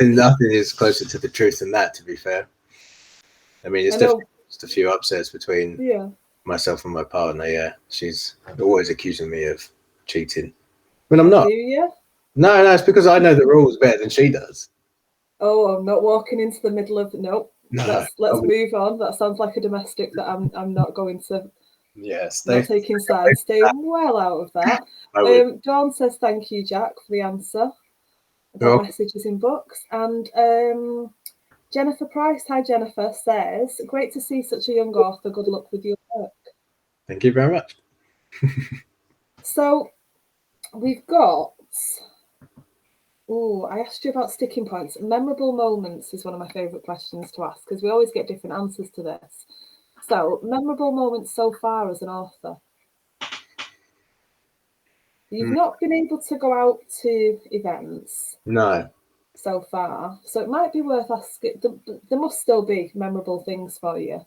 nothing is closer to the truth than that, to be fair. I mean, it's definitely just a few upsets between myself and my partner. Yeah, she's always accusing me of cheating when I'm not. Do you? No, it's because I know the rules better than she does. Oh, I'm not walking into the middle of No. Let's move on. That sounds like a domestic that I'm not going to. Yes, not taking sides. Stay well out of that. Dawn says thank you, Jack, for the answer about messages in books. And Jennifer Price, hi Jennifer, says great to see such a young author. Good luck with your work. Thank you very much. So we've got. Oh, I asked you about sticking points. Memorable moments is one of my favourite questions to ask because we always get different answers to this. So, memorable moments so far as an author. You've not been able to go out to events. No. So far. So it might be worth asking. There must still be memorable things for you.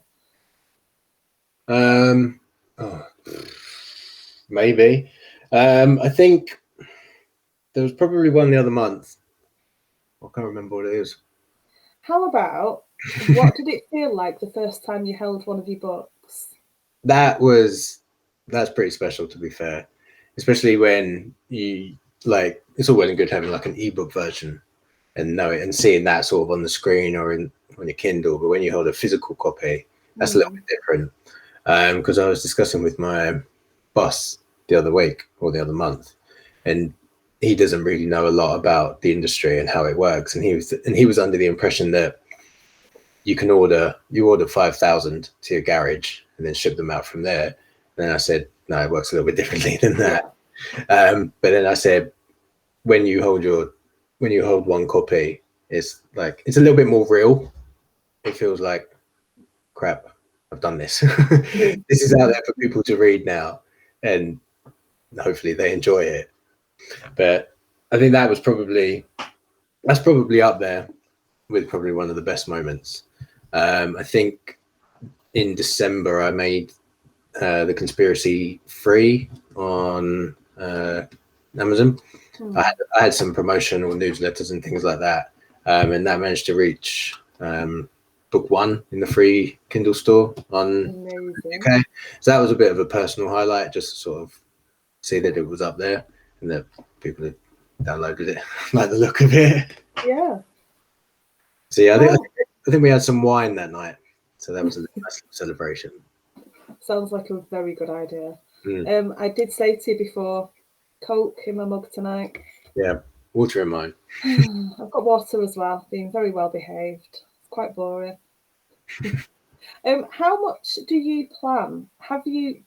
Maybe. I think there was probably one the other month. I can't remember what it is. How about, what did it feel like the first time you held one of your books? That's pretty special, to be fair. Especially when you, like, it's all well and good having like an ebook version and know it and seeing that sort of on the screen or on your Kindle, but when you hold a physical copy, that's a little bit different. Because I was discussing with my boss the other week or the other month, and he doesn't really know a lot about the industry and how it works, and he was under the impression that you order 5,000 to your garage and then ship them out from there. And then I said, no, it works a little bit differently than that. But then I said, when you hold one copy, it's like, it's a little bit more real. It feels like, crap, I've done this. This is out there for people to read now, and hopefully they enjoy it. But I think that's probably up there with probably one of the best moments. I think in December I made The Conspiracy free on Amazon. I had some promotional newsletters and things like that, and that managed to reach book 1 in the free Kindle store on UK. So that was a bit of a personal highlight, just to sort of see that it was up there and that people had downloaded it, like the look of it. Yeah. So yeah, I think we had some wine that night, so that was a nice celebration. Sounds like a very good idea. I did say to you before, Coke in my mug tonight. Yeah, water in mine. I've got water as well, being very well behaved. Quite boring. How much do you plan? Have you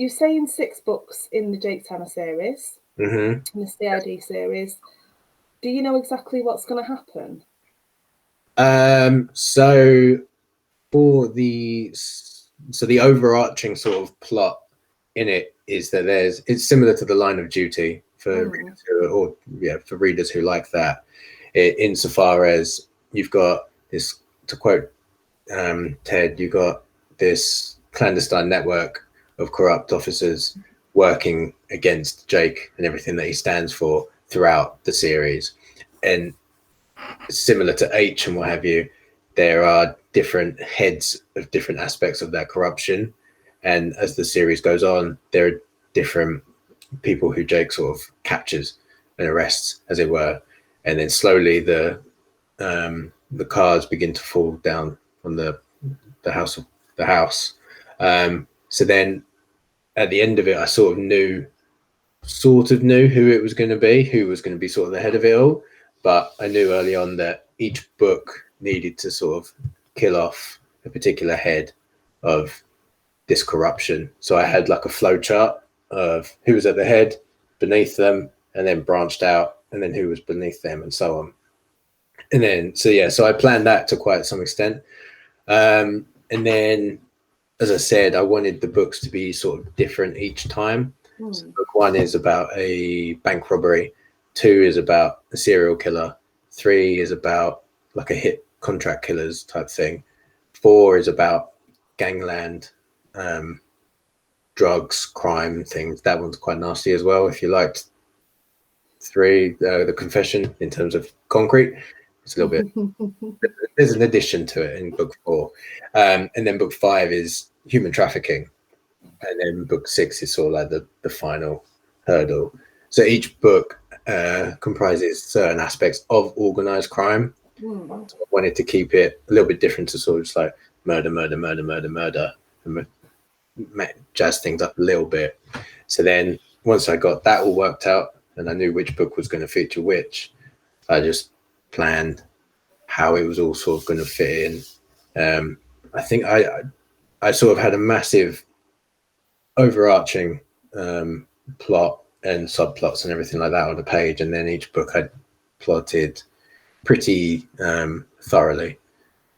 saying 6 books in the Jake Tanner series, in the CID series? Do you know exactly what's going to happen? So for the overarching sort of plot in it is that it's similar to the Line of Duty for readers who like that, insofar as you've got this, to quote Ted, you've got this clandestine network of corrupt officers working against Jake and everything that he stands for throughout the series. And similar to H and what have you, there are different heads of different aspects of that corruption. And as the series goes on, there are different people who Jake sort of captures and arrests, as it were, and then slowly the cards begin to fall down on the house. So then at the end of it, I sort of knew who it was going to be, who was going to be sort of the head of it all. But I knew early on that each book needed to sort of kill off a particular head of this corruption. So I had like a flow chart of who was at the head, beneath them, and then branched out, and then who was beneath them, and so on. And then, so I planned that to quite some extent. And then, as I said, I wanted the books to be sort of different each time. So book 1 is about a bank robbery, 2 is about a serial killer, 3 is about like a hit contract killers type thing, 4 is about gangland, drugs, crime things. That one's quite nasty as well. If you liked 3, the confession in terms of concrete, it's a little bit. There's an addition to it in book 4, and then book 5 is human trafficking, and then book 6 is sort of like the final hurdle. So each book comprises certain aspects of organized crime. So I wanted to keep it a little bit different, to sort of just like murder, and jazz things up a little bit. So then once I got that all worked out and I knew which book was going to feature which, I just planned how it was all sort of going to fit in. I think I sort of had a massive overarching plot and subplots and everything like that on the page, and then each book I plotted pretty thoroughly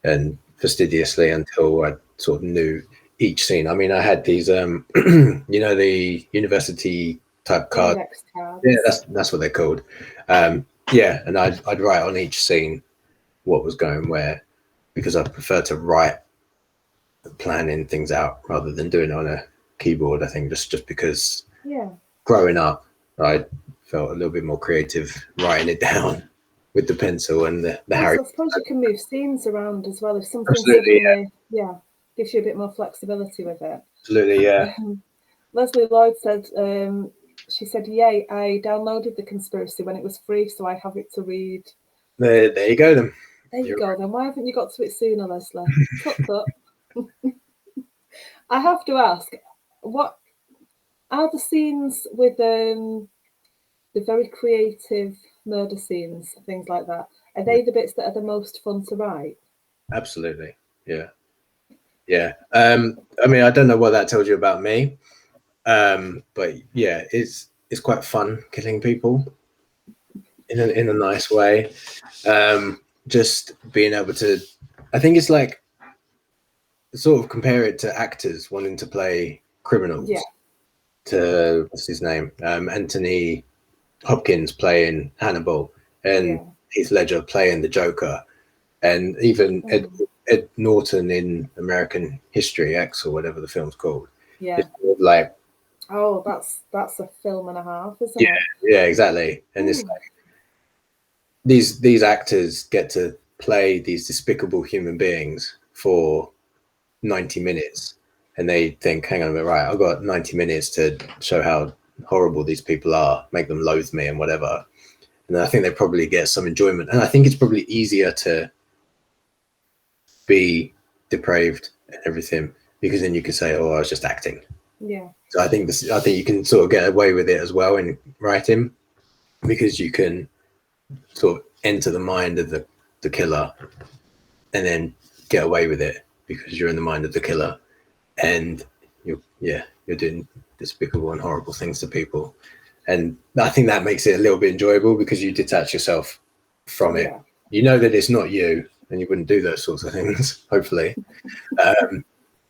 and fastidiously until I sort of knew each scene. I mean, I had these the university type cards. Yeah, that's what they're called. And I'd write on each scene what was going where, because I prefer to write planning things out rather than doing it on a keyboard. I think just because growing up I felt a little bit more creative writing it down with the pencil and the Harry. I suppose you can move scenes around as well if something suddenly gives you a bit more flexibility with it. Absolutely, yeah. Leslie Lloyd said, she said, "Yay, I downloaded The Conspiracy when it was free, so I have it to read." There you go then. There you go then. Why haven't you got to it sooner, Leslie? Tut. I have to ask, what are the scenes with the very creative murder scenes, things like that? Are they the bits that are the most fun to write? Absolutely, yeah. I mean, I don't know what that tells you about me, but yeah, it's quite fun killing people in a nice way. Just being able to, I think it's like, sort of compare it to actors wanting to play criminals. To what's his name, Anthony Hopkins playing Hannibal, and Heath Ledger playing the Joker, and even Ed Norton in American History X or whatever the film's called. It's sort of like, oh, that's a film and a half, isn't it? Yeah, exactly. And it's like these actors get to play these despicable human beings for 90 minutes, and they think, hang on a minute, right, I've got 90 minutes to show how horrible these people are, make them loathe me and whatever. And I think they probably get some enjoyment. And I think it's probably easier to be depraved and everything, because then you can say, oh, I was just acting. Yeah. So I think you can sort of get away with it as well in writing, because you can sort of enter the mind of the killer and then get away with it because you're in the mind of the killer, and you're doing despicable and horrible things to people. And I think that makes it a little bit enjoyable because you detach yourself from it. You know that it's not you, and you wouldn't do those sorts of things, hopefully.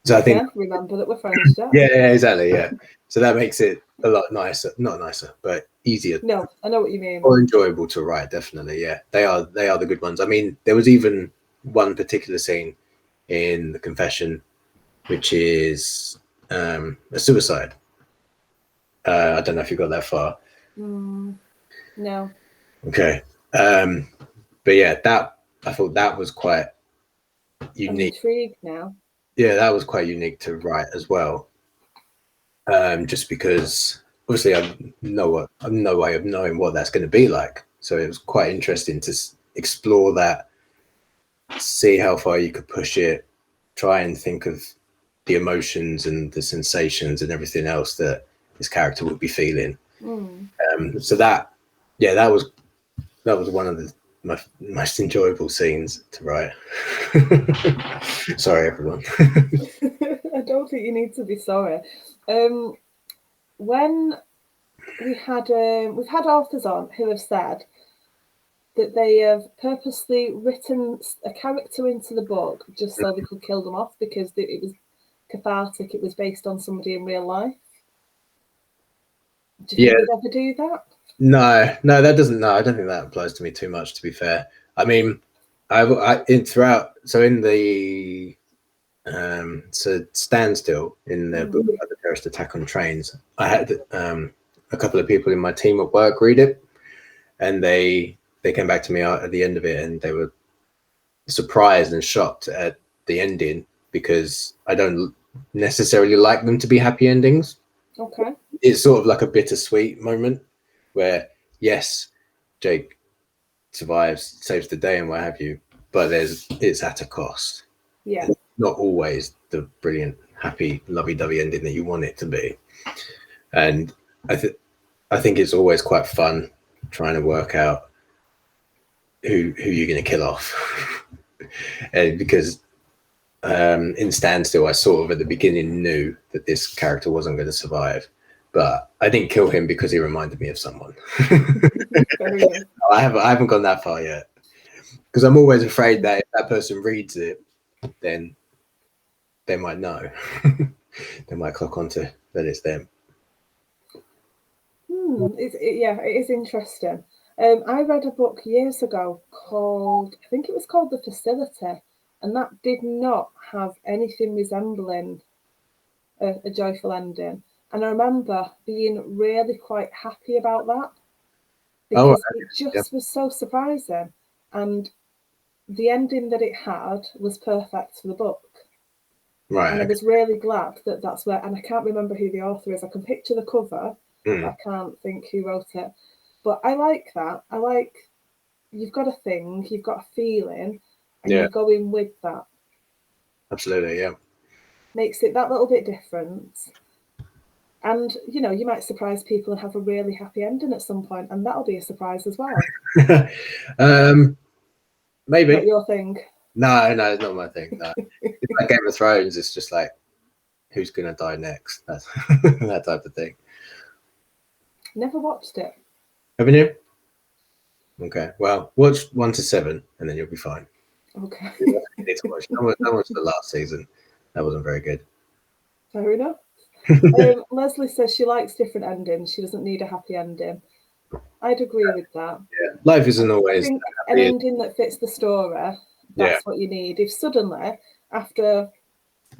So I think remember that we're friends, Jack. Yeah, exactly. Yeah. So that makes it a lot nicer, not nicer, but easier. No, I know what you mean. More enjoyable to write, definitely. Yeah, they are the good ones. I mean, there was even one particular scene in The Confession, which is a suicide. I don't know if you got that far. No. Okay. But yeah, I thought that was quite unique. I'm intrigued now. Yeah, that was quite unique to write as well. just because obviously I know no way of knowing what that's going to be like. So it was quite interesting to explore that, see how far you could push it, try and think of the emotions and the sensations and everything else that this character would be feeling. So that was one of the most enjoyable scenes to write. Sorry, everyone. I don't think you need to be sorry. When we've had authors on who have said that they have purposely written a character into the book just so they could kill them off because it was cathartic. It was based on somebody in real life. Do you think they'd ever do that? No, that doesn't. No, I don't think that applies to me too much. To be fair, I mean, in the Standstill in the book about the terrorist attack on trains, I had a couple of people in my team at work read it, and they came back to me at the end of it, and they were surprised and shocked at the ending because I don't necessarily like them to be happy endings. Okay. It's sort of like a bittersweet moment where, yes, Jake survives, saves the day and what have you, but it's at a cost. Yeah. It's not always the brilliant, happy, lovey-dovey ending that you want it to be. And I think it's always quite fun trying to work out who you're going to kill off. And because in Standstill, I sort of at the beginning knew that this character wasn't going to survive, but I didn't kill him because he reminded me of someone. I haven't gone that far yet because I'm always afraid that if that person reads it, then they might know. They might clock onto that it's them. It is interesting. I read a book years ago called, I think it was called The Facility, and that did not have anything resembling a joyful ending. And I remember being really quite happy about that because it just was so surprising. And the ending that it had was perfect for the book. Right. And I was really glad that that's where, and I can't remember who the author is. I can picture the cover, but I can't think who wrote it. But I like that. I like, you've got a thing, you've got a feeling, and you're going with that. Absolutely, yeah. Makes it that little bit different. And, you might surprise people and have a really happy ending at some point, and that'll be a surprise as well. Maybe. Not your thing. No, it's not my thing. No. It's like Game of Thrones. It's just like, who's going to die next? That's that type of thing. Never watched it. Haven't you? Okay. Well, watch 1 to 7, and then you'll be fine. Okay. You need to watch. I watched the last season. That wasn't very good. Fair enough. Leslie says she likes different endings. She doesn't need a happy ending. I'd agree with that. Yeah. Life isn't always an ending that fits the story. That's what you need. If suddenly, after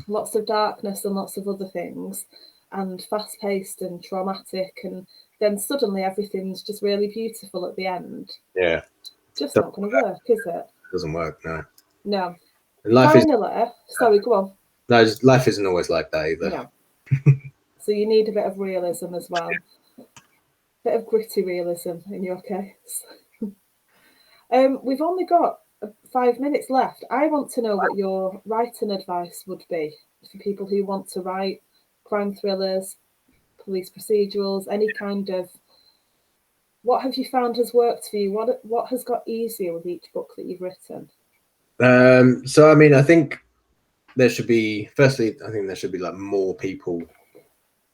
lots of darkness and lots of other things, and fast-paced and traumatic, and then suddenly everything's just really beautiful at the end. Yeah. Just not going to work, is it? It doesn't work, no. No. Finally, sorry, go on. No, life isn't always like that either. No. So you need a bit of realism as well. Bit of gritty realism in your case. We've only got 5 minutes left. I want to know what your writing advice would be for people who want to write crime thrillers, police procedurals, any kind of. What have you found has worked for you? What has got easier with each book that you've written? So I mean, I think there should be like more people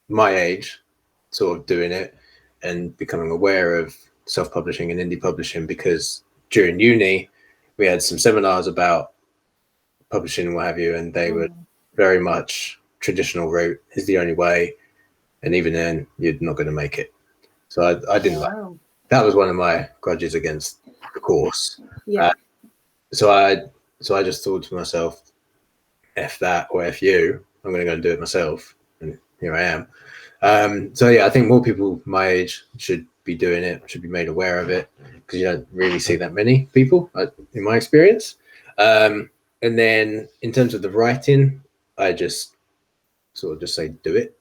my age sort of doing it and becoming aware of self-publishing and indie publishing, because during uni we had some seminars about publishing and what have you, and they were very much traditional route is the only way, and even then you're not going to make it. So I didn't like that. Was one of my grudges against the course. So I just thought to myself, F that or F you, I'm going to go and do it myself, and here I am. So yeah, I think more people my age should be doing it, should be made aware of it, because you don't really see that many people in my experience. And then in terms of the writing, I just sort of just say do it.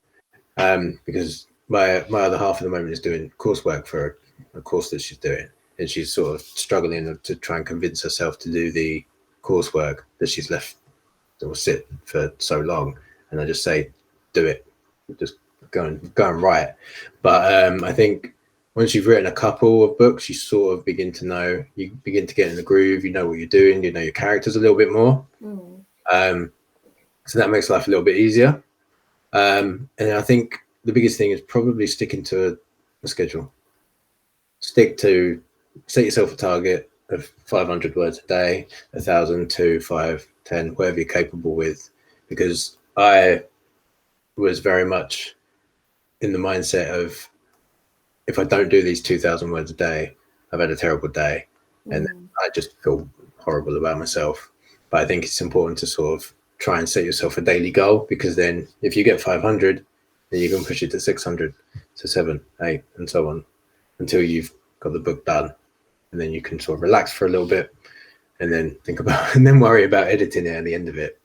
because my other half at the moment is doing coursework for a course that she's doing, and she's sort of struggling to try and convince herself to do the coursework that she's left or sit for so long. And I just say, do it, just go and write. But I think once you've written a couple of books, you sort of begin to get in the groove, you know what you're doing, you know your characters a little bit more. So that makes life a little bit easier. And I think the biggest thing is probably sticking to a schedule. Set yourself a target of 500 words a day, 1,000, 2, 5, 10, whatever you're capable with. Because I was very much in the mindset of, if I don't do these 2,000 words a day, I've had a terrible day, and I just feel horrible about myself. But I think it's important to sort of try and set yourself a daily goal, because then if you get 500, then you can push it to 600, to 7, 8, and so on, until you've got the book done, and then you can sort of relax for a little bit, and then and then worry about editing it at the end of it.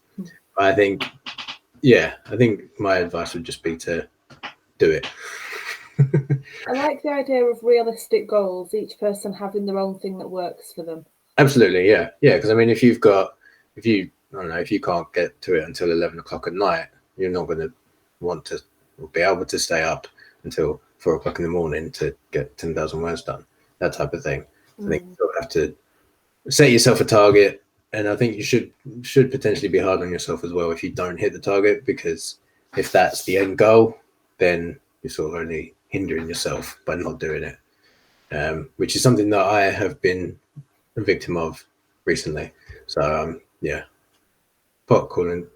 But I think my advice would just be to do it. I like the idea of realistic goals, each person having their own thing that works for them. Absolutely, yeah. Because I mean, if you can't get to it until 11 o'clock at night, you're not going to want to be able to stay up until 4 o'clock in the morning to get 10,000 words done, that type of thing. I think you have to set yourself a target, and I think you should potentially be hard on yourself as well if you don't hit the target, because if that's the end goal, then you're sort of only hindering yourself by not doing it, which is something that I have been a victim of recently. So pot calling,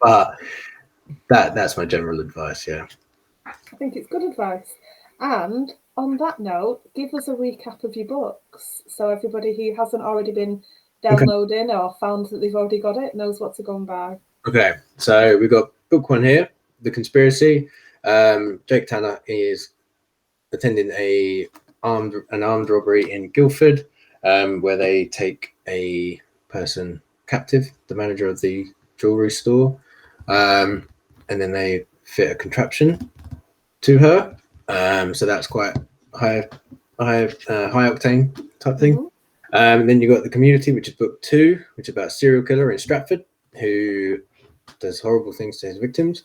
but that's my general advice. I think it's good advice. And on that note, give us a recap of your books, so everybody who hasn't already been downloading or found that they've already got it knows what to go and buy. Okay, so we've got book 1 here, The Conspiracy. Jake Tanner is attending an armed robbery in Guildford, where they take a person captive, the manager of the jewelry store, and then they fit a contraption to her. So that's quite high octane type thing. Then you got The Community, which is book 2, which is about a serial killer in Stratford who does horrible things to his victims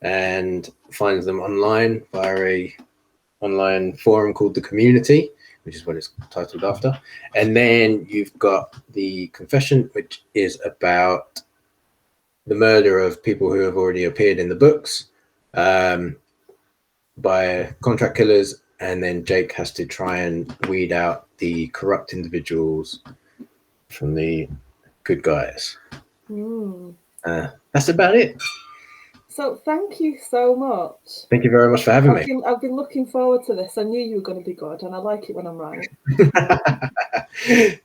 and finds them online via a online forum called The Community, which is what it's titled after. And then you've got The Confession, which is about the murder of people who have already appeared in the books by contract killers, and then Jake has to try and weed out the corrupt individuals from the good guys. That's about it. So thank you so much. Thank you very much for having me. I've been looking forward to this. I knew you were going to be good, and I like it when I'm right.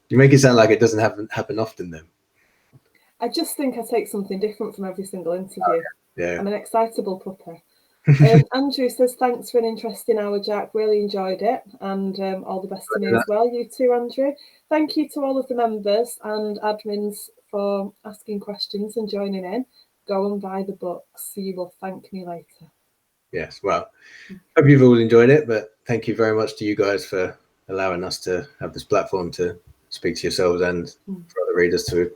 You make it sound like it doesn't happen often, then. I just think I take something different from every single interview. Yeah. I'm an excitable puppy. Andrew says, thanks for an interesting hour, Jack. Really enjoyed it. And all the best to me as well. You too, Andrew. Thank you to all of the members and admins for asking questions and joining in. Go and buy the books, so you will thank me later. Yes, well, hope you've all enjoyed it, but thank you very much to you guys for allowing us to have this platform to speak to yourselves and for other readers to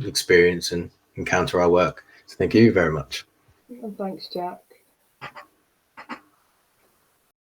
experience and encounter our work. So thank you very much. And thanks, Jack.